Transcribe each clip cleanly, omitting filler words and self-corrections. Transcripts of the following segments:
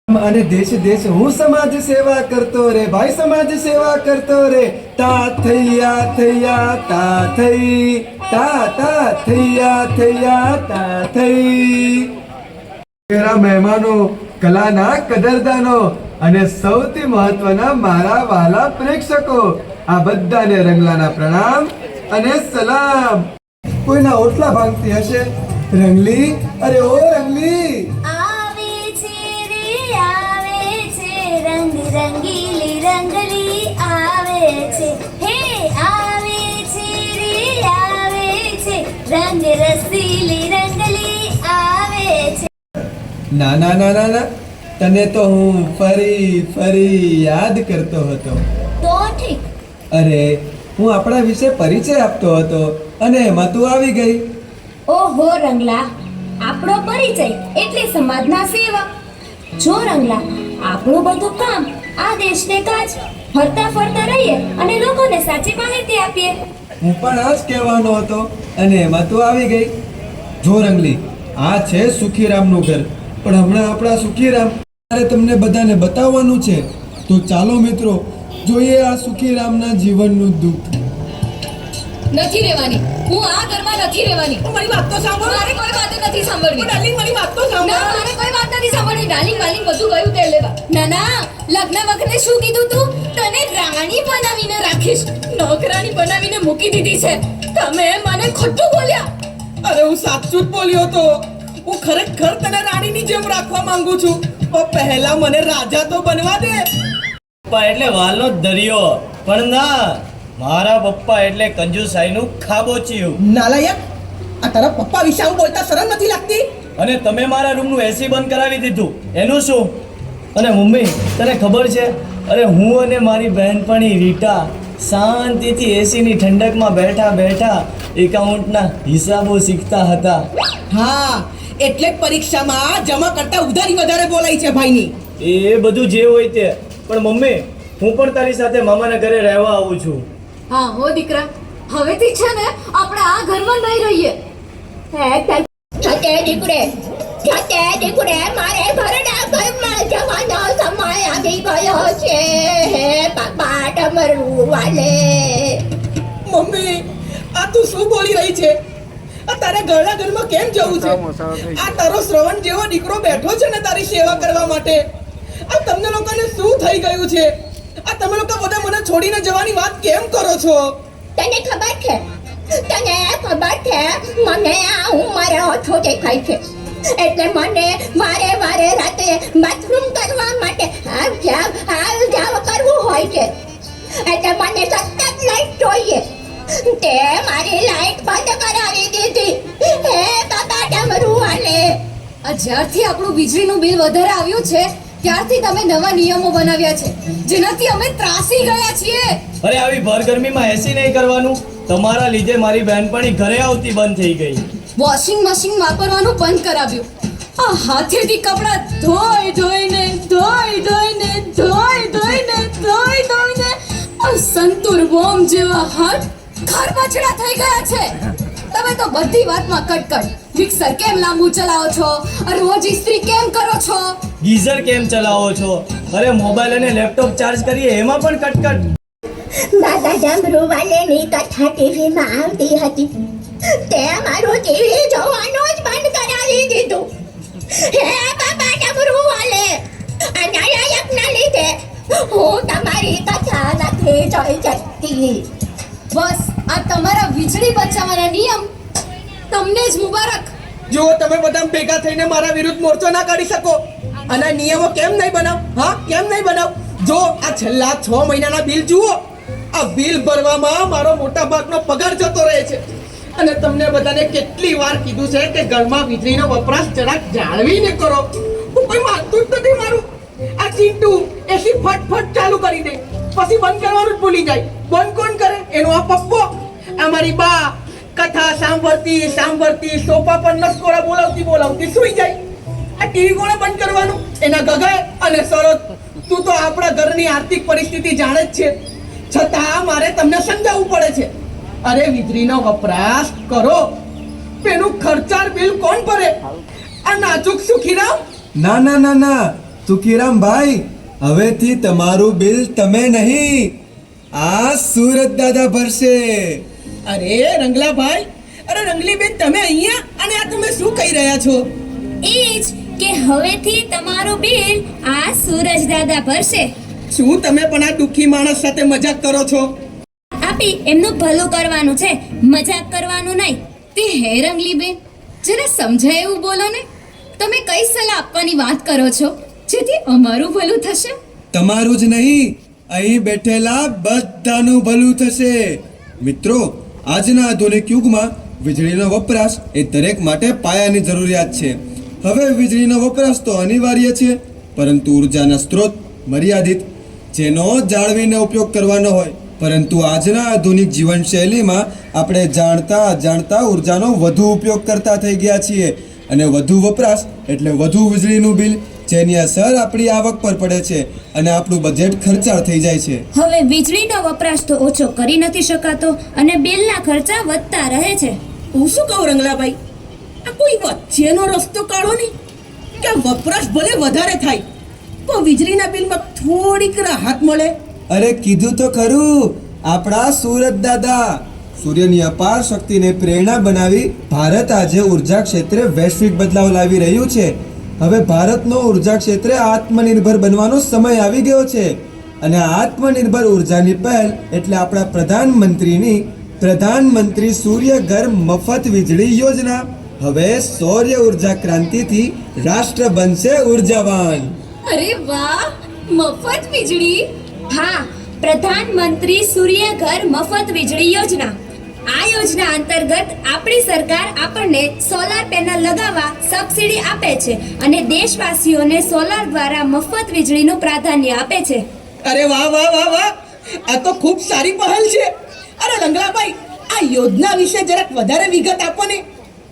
અને દેશ દેશ હું સમાજ સેવા કરતો રે ભાઈ, સમાજ સેવા કરતો રે. તા થૈયા થૈયા તા થઈ, તા થૈયા થૈયા તા થઈ. મેરા મહેમાનો, કલાના કદરદાનો અને સૌથી મહત્વના મારા વાલા પ્રેક્ષકો, આ બધાને રંગલાના પ્રણામ અને સલામ. કોઈના ઓટલા ભાંગતી હશે. રંગલી, અરે ઓ રંગલી, રંગ રંગીલી રંગલી આવે છે, હે આવે છે રે આવે છે, રંગ રસીલી રંગલી આવે છે. ના ના ના ના ના, તને તો હું ફરી ફરી યાદ કરતો હતો. તો ઠીક. અરે હું આપણા વિશે પરિચય આપતો હતો અને એમાં તું આવી ગઈ. ઓહો રંગલા, આપણો પરિચય એટલે સમાજના સેવક. જો રંગલા, આપણું બધું કામ આ દેશને કાજ ફરતા ફરતા રહીએ અને લોકોને સાચી માહિતી આપીએ. હું પણ આ જ કહેવાનો હતો અને એમાં તું આવી ગઈ. જો રંગલી, આ છે સુખીરામનું ઘર, પણ હમણાં આપણા સુખીરામ મારે તમને બધાને બતાવવાનું છે. તો ચાલો મિત્રો, જોઈએ આ સુખીરામના જીવનનું દુઃખ. નથી રહેવાની, હું આ ઘરમાં નથી રહેવાની. મારી વાત તો સાંભળ. મારે કોઈ વાત નથી સાંભળવી. ડાર્લિંગ, મારી વાત તો સાંભળ. ના, મારે કોઈ વાત નથી સાંભળવી. ડાર્લિંગ વાલિંગ બધું ગયું તે લેવા. ના ના, લગ્ન વખતે શું કીધું તું? તને રાણી બનાવીને રાખીશ, નોકરાણી બનાવીને મૂકી દીધી છે. તમે મને ખોટું બોલ્યા. અરે હું સાચું જ બોલ્યો તો. હું ખરેખર તને રાણીની જેમ રાખવા માંગુ છું, પણ પહેલા મને રાજા તો બનવા દે. પપ્પા એટલે વાલનો દરિયો, પણ ના, મારા પપ્પા એટલે કંજુસાઈનું ખાબોચિયું. નાલાયક, આ તારા પપ્પા વિશે આવું બોલતા શરમ નથી લાગતી? અને તમે મારા રૂમનું એસી બંધ કરાવી દીધું, એનું શું? અને મમ્મી, તને ખબર છે, અરે હું અને મારી બહેનપણી રીટા શાંતિથી એસીની ઠંડકમાં બેઠા બેઠા એકાઉન્ટના હિસાબો શીખતા હતા. હા, એટલે જ પરીક્ષામાં જમા કરતા ઉધારી વધારે બોલાય છે ભાઈની. એ બધું જે હોય તે, પણ મમ્મી, હું પણ તારી સાથે મામાના ઘરે રહેવા આવું છું. હા હો દીકરા, હવેથી છે ને આપણે આ ઘરમાં નહીં રહીએ. જતે દીકરે મારે ઘરના ઘરમાં જવાનો સમય આવી ગયો છે. હે બાપા ડમરું વાલે. મમ્મી, આ તું શું બોલી રહી છે? આ તારા ઘરના ઘરમાં કેમ જવું છે? આ તારો શ્રવણ જેવો દીકરો બેઠો છે ને તારી સેવા કરવા માટે. આ તમને લોકોને શું થઈ ગયું છે? આ તમે લોકો બધા મને છોડીને જવાની વાત કેમ કરો છો? તને ખબર છે? તને ખબર છે? મને આ ઉંમરે ઓછો દેખાય છે, એટલે મને વારે વારે રાતે બાથરૂમ કરવા માટે હાવ જાવ કરવું હોય છે. એટલે મને સતત લાઈટ જોઈએ. તે મારી લાઈટ બંધ કરાવી દીધી. હે બાબા ડમરું વાલે. આ જ્યારથી આપણું વીજળીનું બિલ વધારે આવ્યું છે ત્યારથી તમે નવા નિયમો બનાવ્યા છે, જેનાથી અમે ત્રાસી ગયા છીએ. અરે આવી ભર ગરમીમાં એસી નહીં કરવાનું. તમારા લીધે મારી બહેનપણી ઘરે આવતી બંધ થઈ ગઈ. વોશિંગ મશીન વાપરવાનું બંધ કરાવ્યું. આ હાથેથી કપડાં ધોઈ ધોઈને આ સંતુર બોમ્બ જેવા હાથ ખરબચડા થઈ ગયા છે. તમે તો બધી વાતમાં કટકટ. મિક્સર કેમ લાંબુ ચલાવો છો? રોજ ઇસ્ત્રી કેમ કરો છો? ગીઝર કેમ ચલાવો છો? અરે મોબાઈલ અને લેપટોપ ચાર્જ કરીએ એમાં પણ કટકટ. બાબા ડમરું વાલેની કથા ટીવીમાં આવતી હતી, તે મારું ટીવી જોવાનું જ બંધ કરાવી દીધું. હે બાબા ડમરું વાલે, આ નાલાયકના લીધે હું તમારી કથા નથી જોઈ શકતી. બસ આ તમારા વીજળી બચાવવાના નિયમ તમને જ મુબારક. જો તમે બધા ભેગા થઈને મારા વિરુદ્ધ મોરચો ના કાઢી શકો, અને નિયમો કેમ નહીં બનાવ? હા, કેમ નહીં બનાવ? જો આ છેલ્લા 6 મહિનાના બિલ જુઓ. આ બિલ ભરવામાં મારો મોટા ભાગનો પગાર જતો રહે છે. અને તમને બધાને કેટલી વાર કીધું છે કે ઘરમાં વીજળીનો વપરાશ જરાક જાળવીને કરો. હું કોઈ માનતું જ નથી મારું. આ ચીંટુ એસી ફટફટ ચાલુ કરી દે, પછી બંધ કરવાનું જ ભૂલી જાય. બંધ કોણ કરે? એનો આ પપ્પો. આ મારી બા કથા સાંભળતી સોફા પર નસકોરા બોલાવતી સૂઈ જાય. આ ટીવી કોણે બંધ કરવાનું? એના ગગાએ. અને સરોજ, તું તો આપણા ઘરની આર્થિક પરિસ્થિતિ જાણે જ છે, છતાં મારે તમને સમજાવવું પડે છે. અરે વીજળીનો વપરાશ કરો, પેલું ખર્ચાળ બિલ કોણ ભરે? આ નાજુક સુખીરામ? ના ના ના ના, તુકીરામ ભાઈ, હવેથી તમારું બિલ તમે નહીં, આ સુરત દાદા ભરશે. અરે રંગલાભાઈ, અરે રંગલીબેન, તમે અહીંયા અને આ તમે શું કહી રહ્યા છો? એ જ કે હવેથી તમારું બિલ આ સૂરજ દાદા ભરશે. શું તમે પણ આ દુઃખી માણસ સાથે મજાક કરો છો? આપી એમનું ભલું કરવાનું છે, મજાક કરવાનું નહીં. તે હે રંગલીબેન, જરા સમજાય એવું બોલો ને. તમે કઈ સલાહ આપવાની વાત કરો છો જેથી અમારું ભલું થશે? તમારું જ નહીં, અહીં બેઠેલા બધાનું ભલું થશે. મિત્રો, આજના આધુનિક યુગમાં વીજળીનો વપરાશ એ દરેક માટે પાયાની જરૂરિયાત છે. હવે વીજળીનો વપરાશ તો અનિવાર્ય છે, પરંતુ ઉર્જાના સ્ત્રોત મર્યાદિત, જેનો જાળવીને ઉપયોગ કરવાનો હોય. પરંતુ આજના આધુનિક જીવનશૈલીમાં આપણે જાણતા અજાણતા ઉર્જાનો વધુ ઉપયોગ કરતા થઈ ગયા છીએ, અને વધુ વપરાશ એટલે વધુ વીજળીનું બિલ, જેની અસર આપણી આવક પર પડે છે અને આપણું બજેટ ખર્ચાળ થઈ જાય છે. હવે વીજળીનો વપરાશ તો ઓછો કરી નથી શકાતો અને બિલના ખર્ચા વધતા રહે છે. હું શું કહું રંગલાભાઈ, આ કોઈ વચ્ચેનો રસ્તો કાઢો નહીં કે આ વપરાશ ભલે વધારે થાય પણ વીજળીના બિલમાં થોડીક રાહત મળે. અરે કીધું તો ખરું, આપણા સુરત દાદા. સૂર્યની અપાર શક્તિને પ્રેરણા બનાવી ભારત આજે ઉર્જા ક્ષેત્રે વૈશ્વિક બદલાવ લાવી રહ્યું છે. હવે ભારતનો ઉર્જા ક્ષેત્રે આત્મનિર્ભર બનવાનો સમય આવી ગયો છે, અને આત્મનિર્ભર ઉર્જાની પહેલ એટલે આપણા પ્રધાનમંત્રીની પ્રધાનમંત્રી સૂર્ય ઘર મફત વીજળી યોજના. હવે સૌર ઉર્જા ક્રાંતિથી રાષ્ટ્ર બનશે ઉર્જાવાન. અરે વાહ, મફત વીજળી! હા, પ્રધાનમંત્રી સૂર્ય ઘર મફત વીજળી યોજના. આ યોજના અંતર્ગત આપણી સરકાર આપણને સોલાર પેનલ લગાવવા સબસિડી આપે છે અને દેશવાસીઓને સોલાર દ્વારા મફત વીજળીનું પ્રાધાન્ય આપે છે. અરે વાહ વાહ વાહ વાહ, આ તો ખૂબ સારી પહેલ છે. અરે રંગલાભાઈ, આ યોજના વિશે જરાક વધારે વિગત આપો ને,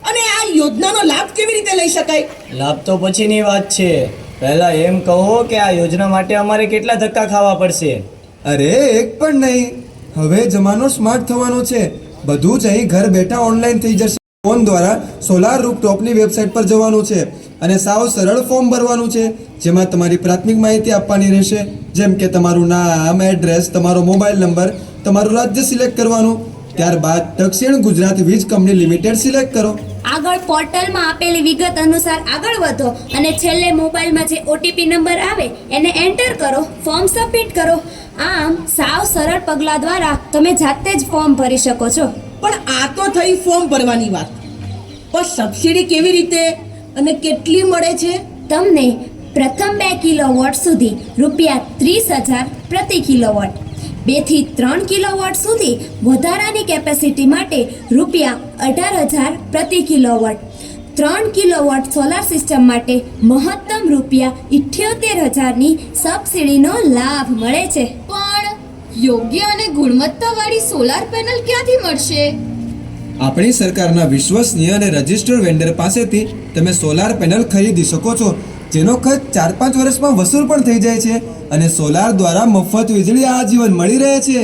અને આ યોજનાનો લાભ કેવી રીતે લઈ શકાય? લાભ તો પછીની વાત છે, પહેલા એમ કહો કે આ યોજના માટે અમારે કેટલા ધક્કા ખાવા પડશે? અરે એક પણ નહીં, હવે જમાનો સ્માર્ટ થવાનો છે. બધું જ અહીં ઘર બેઠા ઓનલાઈન થઈ જશે. ફોન દ્વારા સોલાર રૂફટોપની વેબસાઇટ પર જવાનું છે અને સાવ સરળ ફોર્મ ભરવાનું છે, જેમાં તમારી પ્રાથમિક માહિતી આપવાની રહેશે, જેમ કે તમારું નામ, એડ્રેસ, તમારો મોબાઈલ નંબર, તમારું રાજ્ય સિલેક્ટ કરવાનું. ત્યારબાદ દક્ષિણ ગુજરાત વીજ કંપની લિમિટેડ સિલેક્ટ કરો. આગળ પોર્ટલમાં આપેલી વિગત અનુસાર આગળ વધો અને છેલ્લે મોબાઈલમાં જે ઓટીપી નંબર આવે એને એન્ટર કરો, ફોર્મ સબમિટ કરો. આમ સાવ સરળ પગલાં દ્વારા તમે જાતે જ ફોર્મ ભરી શકો છો. પણ આ તો થઈ ફોર્મ ભરવાની વાત, પણ સબસિડી કેવી રીતે અને કેટલી મળે છે? તમને પ્રથમ 2 કિલોવોટ સુધી ₹30,000 પ્રતિ કિલોવોટ, 2 થી 3 કિલોવોટ સુધી વધારાની કેપેસિટી માટે ₹18,000 પ્રતિ કિલોવોટ, 3 કિલોવોટ સોલાર સિસ્ટમ માટે મહત્તમ ₹78,000ની સબસિડીનો લાભ મળે છે. પણ યોગ્ય અને ગુણવત્તાવાળી સોલાર પેનલ ક્યાંથી મળશે? આપણી સરકારના વિશ્વસનીય અને રજિસ્ટર્ડ વેન્ડર પાસેથી તમે સોલાર પેનલ ખરીદી શકો છો, જેનો ખર્ચ 4-5 વર્ષમાં વસૂલ પણ થઈ જાય છે, અને સોલાર દ્વારા મફત વીજળી આજીવન મળી રહે છે.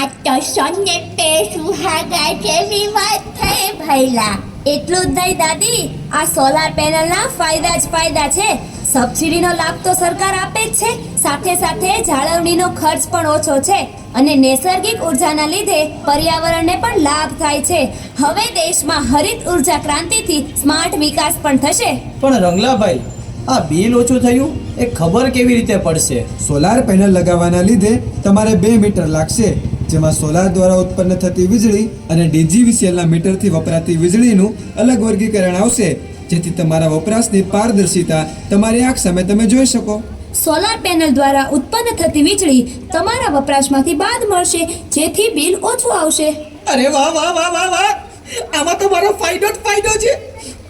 આ તો સોને પે સુહાગા જેવી વાત થઈ ભઈલા. એટલું જ નહીં દાદી, આ સોલાર પેનલના ફાયદા જ ફાયદા છે. સબસિડીનો લાભ તો સરકાર આપે જ છે, સાથે સાથે જાળવણીનો ખર્ચ પણ ઓછો છે અને નૈસર્ગિક ઉર્જાના લીધે પર્યાવરણને પણ લાભ થાય છે. હવે દેશમાં હરિત ઉર્જા ક્રાંતિથી સ્માર્ટ વિકાસ પણ થશે. પણ રંગલાભાઈ, આ બિલ ઓછું થયું એ ખબર કેવી રીતે પડશે? સોલાર પેનલ લગાવવાના લીધે તમારે 2 મીટર લાગશે, જેમાં સોલાર દ્વારા ઉત્પન્ન થતી વીજળી અને ડીજીવીસીએલના મીટરથી વપરાતી વીજળીનું અલગ વર્ગીકરણ આવશે, જેથી તમારા વપરાશની પારદર્શિતા તમારી આંખ સામે તમે જોઈ શકો. સોલાર પેનલ દ્વારા ઉત્પન્ન થતી વીજળી તમારા વપરાશમાંથી બાદ મળશે, જેથી બિલ ઓછું આવશે. અરે વાહ વાહ વાહ વાહ વાહ, આમાં તો મારો ફાયદો જ ફાયદો છે.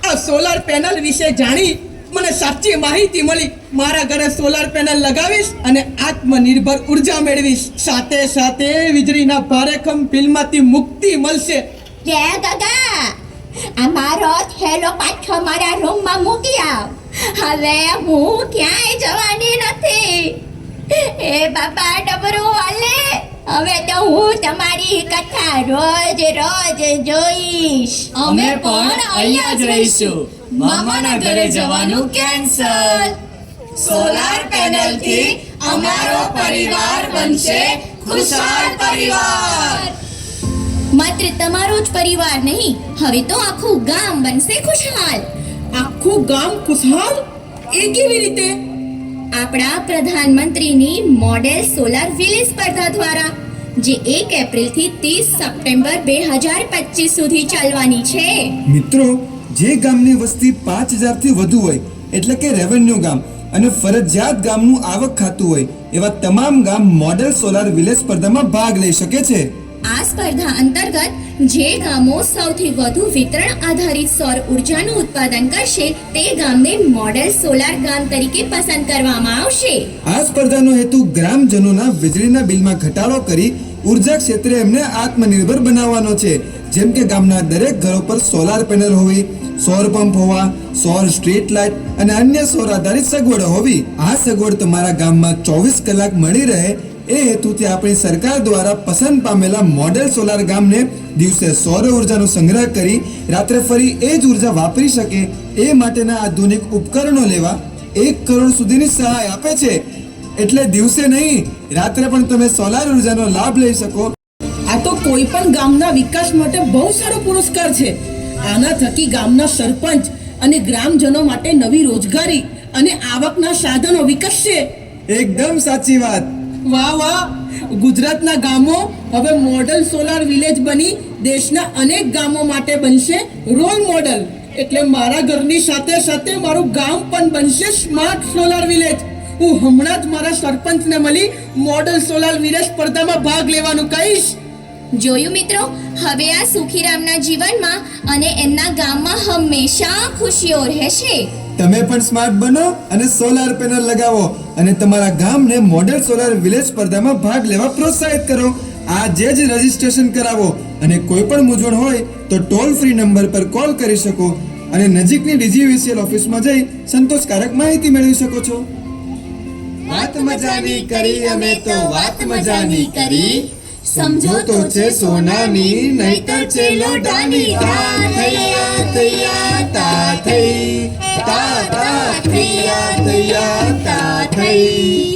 આ સોલાર પેનલ વિશે જાણી મને સાચી માહિતી મળી. મારા ઘરે સોલાર પેનલ લગાવીશ અને આત્મનિર્ભર ઉર્જા મેળવીશ. સાથે સાથે વીજળીના ભારેખમ બિલમાંથી મુક્તિ મળશે. જય દાદા, આ મારો થેલો પાછો મારા રૂમમાં મૂકી આવ. હવે હું ક્યાંય જવાની નથી. એ બાબા ડબરું વાલે, હવે તો હું તમારી કથા રોજ રોજ જોઈશ. અમે પણ અહીંયા જ રહીશું. મામાના ઘરે જવાનું કેન્સલ. સોલાર પેનલથી અમારો પરિવાર બનશે ખુશહાલ પરિવાર. માત્ર તમારો જ પરિવાર નહીં, હવે તો આખું ગામ બનશે ખુશહાલ. આખું ગામ ખુશહાલ? એ કેવી રીતે? આપણા પ્રધાનમંત્રીની મોડેલ સોલાર વિલેજ સ્પર્ધા દ્વારા, જે 1 એપ્રિલથી 30 સપ્ટેમ્બર 2025 સુધી ચાલવાની છે. મિત્રો, જે ગામની વસ્તી 5000 થી વધુ હોય, એટલે કે રેવન્યુ ગામ, અને ફરજિયાત ગામનું આવક ખાતું હોય, એવા તમામ ગામ મોડેલ સોલાર વિલેજ સ્પર્ધામાં ભાગ લઈ શકે છે. આ સ્પર્ધા અંતર્ગત જે ગામો સૌથી વધુ વિતરણ આધારિત સૌર ઉર્જાનું ઉત્પાદન કરશે તે ગામને મોડેલ સોલાર ગામ તરીકે પસંદ કરવામાં આવશે. આ સ્પર્ધાનો હેતુ ગ્રામજનોના વીજળીના બિલમાં ઘટાડો કરી ઉર્જા ક્ષેત્રે એમને આત્મનિર્ભર બનાવવાનો છે. જેમ કે ગામના દરેક ઘરો પર સોલાર પેનલ હોવી, સૌર પંપ હોવા, સૌર સ્ટ્રીટ લાઇટ અને અન્ય સૌર આધારિત સગવડો હોવી. આ સગવડ તમારા ગામમાં 24 કલાક મળી રહે એ હેતુથી આપણી સરકાર દ્વારા પસંદ પામેલા મોડેલ સોલાર ગામને દિવસે સૌર ઉર્જાનો સંગ્રહ કરી રાત્રે ફરી એ જ ઉર્જા વાપરી શકે એ માટેના આધુનિક ઉપકરણો લેવા 1 કરોડ સુધીની સહાય આપે છે. એટલે દિવસે નહીં, રાત્રે પણ તમે સોલાર ઉર્જાનો લાભ લઈ શકો. આ તો કોઈ પણ ગામના વિકાસ માટે બહુ સારો પુરસ્કાર છે. આના થકી ગામના સરપંચ અને ગ્રામજનો માટે નવી રોજગારી અને આવકના સાધનો વિકસશે. એકદમ સાચી વાત. વાહ વાહ! ગુજરાતના ગામો હવે મોડલ સોલાર વિલેજ બની દેશના અનેક ગામો માટે બનશે રોલ મોડલ. એટલે મારા ઘરની સાથે સાથે મારું ગામ પણ બનશે સ્માર્ટ સોલાર વિલેજ. હું હમણાં જ મારા સરપંચને મળી મોડલ સોલાર વિલેજ સ્પર્ધામાં ભાગ લેવાનું કહીશ. જોયું મિત્રો, હવે આ સુખીરામના જીવનમાં અને એમના ગામમાં હંમેશા ખુશીઓ રહેશે. તમે પણ સ્માર્ટ બનો અને સોલાર પેનલ લગાવો અને તમારા ગામને મોડેલ સોલાર વિલેજ સ્પર્ધામાં ભાગ લેવા પ્રોત્સાહિત કરો. આજે જ રજીસ્ટ્રેશન કરાવો અને કોઈ પણ મૂંઝવણ હોય તો ટોલ ફ્રી નંબર પર કોલ કરી શકો અને નજીકની ડીજીવીસીએલ ઓફિસમાં જઈ સંતોષકારક માહિતી મેળવી શકો છો. વાત મજાની કરી અમે તો વાત મજાની કરી, સમજો તો છે સોનાની નહીતર છે લોઢાની. તા થૈયા થૈયા તા થઈ, તા તા થૈયા થૈયા તા થઈ.